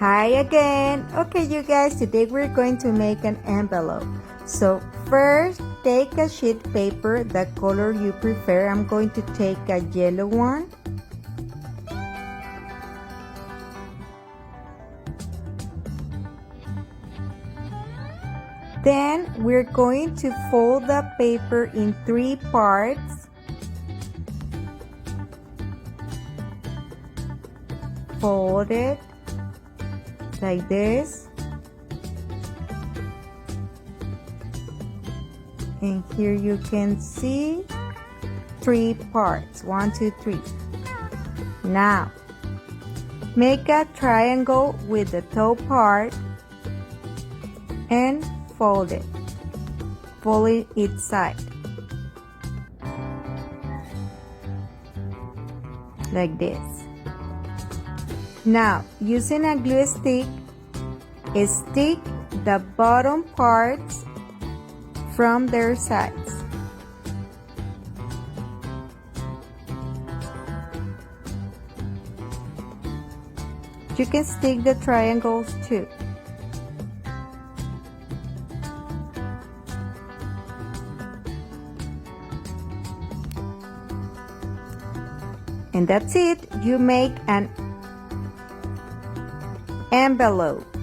Hi again. Okay, you guys, today we're going to make an envelope. So first, take a sheet paper, the color you prefer. I'm going to take a yellow one. Then we're going to fold the paper in 3 parts. Fold it like this. And here you can see 3 parts. 1, 2, 3. Now, make a triangle with the top part and fold it. Fold it each side. Like this. Now, using a glue stick, stick the bottom parts from their sides. You can stick the triangles too. And that's it. You make an envelope.